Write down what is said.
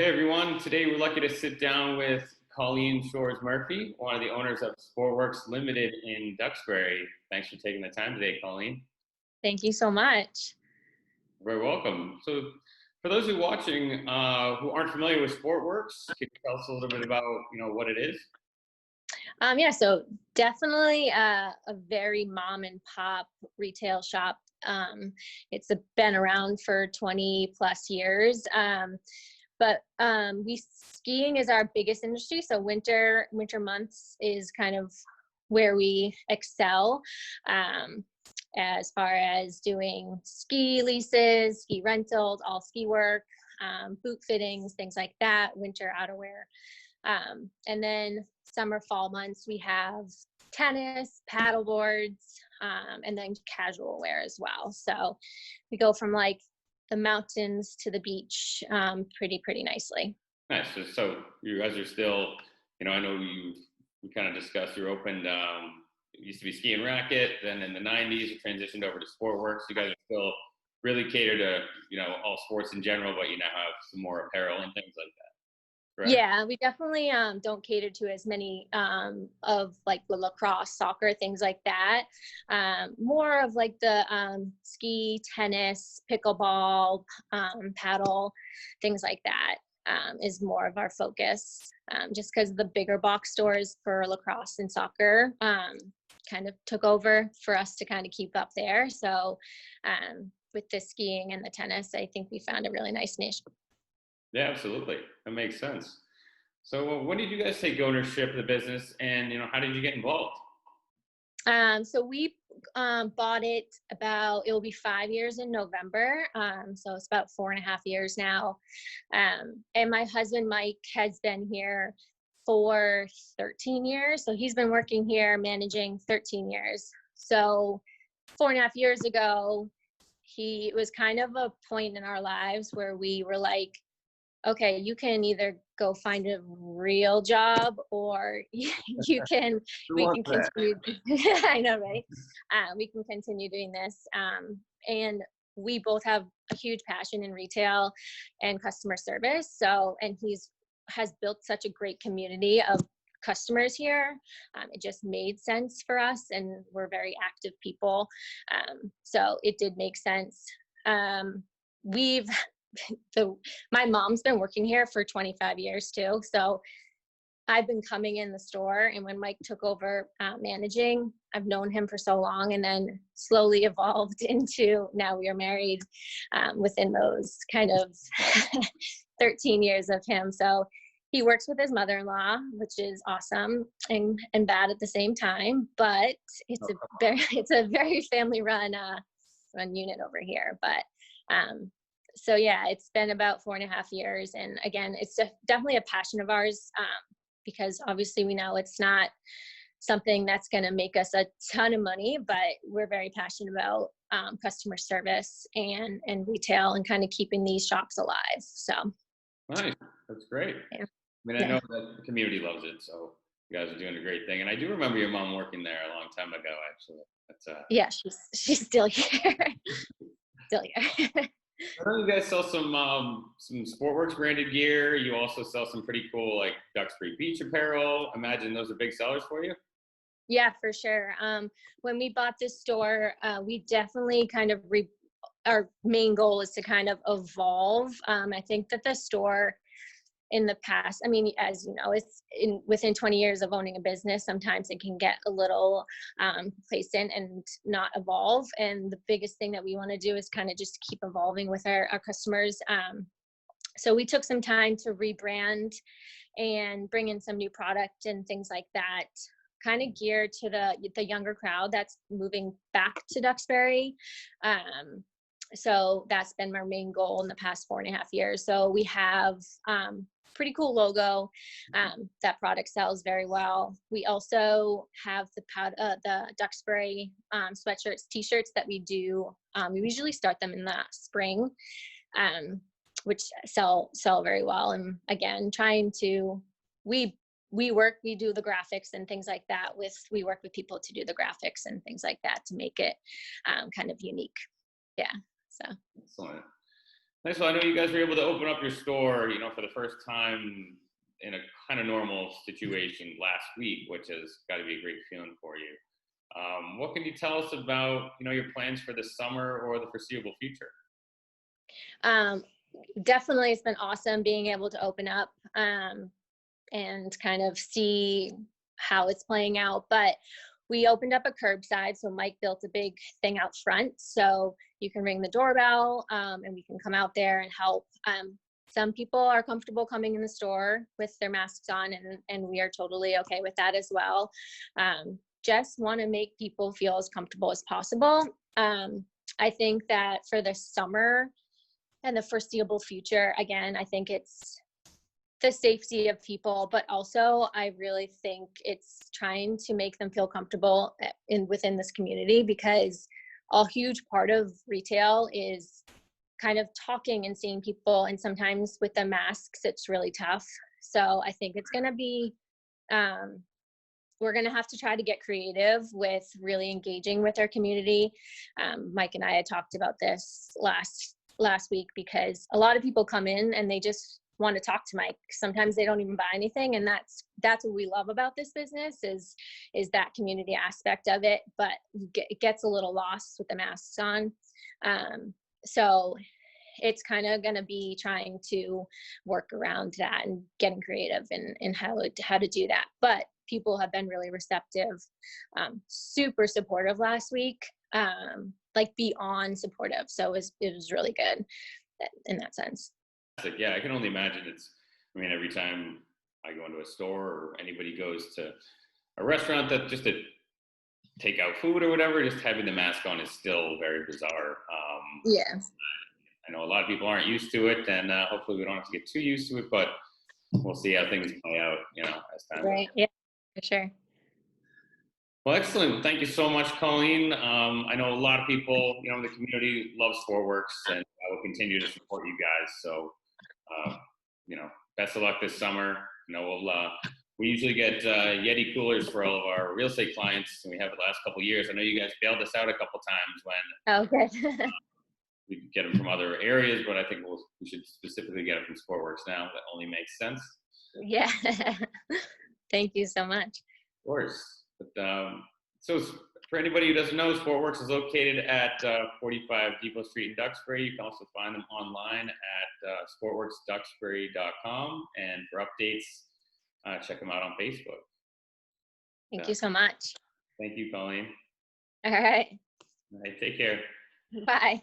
Hey everyone, today we're lucky to sit down with Colleen Shores-Murphy, one of the owners of Sportworks Limited in Duxbury. Thanks for taking the time today, Colleen. Thank you so much. You're very welcome. So for those who are watching who aren't familiar with Sportworks, can you tell us a little bit about what it is? So definitely a very mom and pop retail shop. It's been around for 20 plus years. But skiing is our biggest industry. So winter months is kind of where we excel, as far as doing ski leases, ski rentals, all ski work, boot fittings, things like that, winter outerwear. And then summer, fall months, we have tennis, paddle boards, and then casual wear as well. So we go from like the mountains to the beach pretty nicely. Nice. So you guys are still, I know we kind of discussed you're opened, it used to be Ski and Racket, then in the 90s you transitioned over to Sportworks. You guys are still really cater to, all sports in general, but you now have some more apparel and things like that. Correct? Yeah, we definitely don't cater to as many of like the lacrosse, soccer, things like that. More of like the ski, tennis, pickleball, paddle, things like that is more of our focus. Just because the bigger box stores for lacrosse and soccer kind of took over for us to kind of keep up there. So with the skiing and the tennis, I think we found a really nice niche. Yeah, absolutely. That makes sense. So when did you guys take ownership of the business and, how did you get involved? So we bought it it will be 5 years in November. So it's about 4.5 years now. And my husband, Mike, has been here for 13 years. So he's been working here, managing 13 years. So 4.5 years ago, it was kind of a point in our lives where we were like, okay, you can either go find a real job or we can continue. I know, right? We can continue doing this. And we both have a huge passion in retail and customer service. So, and has built such a great community of customers here. It just made sense for us, and we're very active people. So it did make sense. My mom's been working here for 25 years too. So I've been coming in the store, and when Mike took over managing, I've known him for so long, and then slowly evolved into now we are married within those kind of 13 years of him. So he works with his mother-in-law, which is awesome and bad at the same time, but it's a very family run unit over here. But so yeah, it's been about 4.5 years. And again, it's definitely a passion of ours because obviously we know it's not something that's going to make us a ton of money, but we're very passionate about customer service and retail and kind of keeping these shops alive. So. Nice. That's great. Yeah. I know that the community loves it. So you guys are doing a great thing. And I do remember your mom working there a long time ago, actually. Yeah, she's still here. Still here. I know you guys sell some Sportworks branded gear. You also sell some pretty cool like Duxbury Beach apparel. Imagine those are big sellers for you. Yeah, for sure. When we bought this store, we definitely kind of our main goal is to kind of evolve. I think that the store in the past, I mean, as you know, it's within 20 years of owning a business, sometimes it can get a little complacent and not evolve. And the biggest thing that we want to do is kind of just keep evolving with our customers. So we took some time to rebrand and bring in some new product and things like that, kind of geared to the younger crowd that's moving back to Duxbury. So that's been our main goal in the past 4.5 years. So we have pretty cool logo. That product sells very well. We also have the Duxbury sweatshirts, t-shirts that we do. We usually start them in the spring, which sell very well. And again, we do the graphics and things like that. We work with people to do the graphics and things like that to make it kind of unique. Yeah. So. Excellent. Nice. So I know you guys were able to open up your store, for the first time in a kind of normal situation last week, which has got to be a great feeling for you. What can you tell us about, your plans for the summer or the foreseeable future? Um, Definitely, it's been awesome being able to open up and kind of see how it's playing out. But we opened up a curbside, so Mike built a big thing out front, so you can ring the doorbell and we can come out there and help. Some people are comfortable coming in the store with their masks on, and we are totally okay with that as well. Just want to make people feel as comfortable as possible. I think that for the summer and the foreseeable future, again, I think it's the safety of people, but also I really think it's trying to make them feel comfortable within this community, because a huge part of retail is kind of talking and seeing people, and sometimes with the masks it's really tough. So I think it's going to be we're going to have to try to get creative with really engaging with our community. Mike and I had talked about this last week, because a lot of people come in and they just want to talk to Mike. Sometimes they don't even buy anything, and that's what we love about this business is that community aspect of it. But it gets a little lost with the masks on. So it's kind of going to be trying to work around that and getting creative in how to do that. But people have been really receptive, super supportive last week, like beyond supportive. So it was really good in that sense. Yeah, I can only imagine every time I go into a store or anybody goes to a restaurant that just to take out food or whatever, just having the mask on is still very bizarre. Yeah. I know a lot of people aren't used to it, and hopefully we don't have to get too used to it, but we'll see how things play out, as time Right. goes. Yeah, for sure. Well, excellent. Thank you so much, Colleen. I know a lot of people, in the community love Sportworks, and I will continue to support you guys. So, best of luck this summer. We usually get Yeti coolers for all of our real estate clients, and we have the last couple of years. I know you guys bailed us out a couple times when Okay. we could get them from other areas, but I think we should specifically get them from Sportworks now. That only makes sense. Yeah. Thank you so much. Of course. But so for anybody who doesn't know, Sportworks is located at 45 Depot Street in Duxbury. You can also find them online at sportworksduxbury.com. And for updates, check them out on Facebook. Thank you so much. Thank you, Colleen. All right. All right, take care. Bye.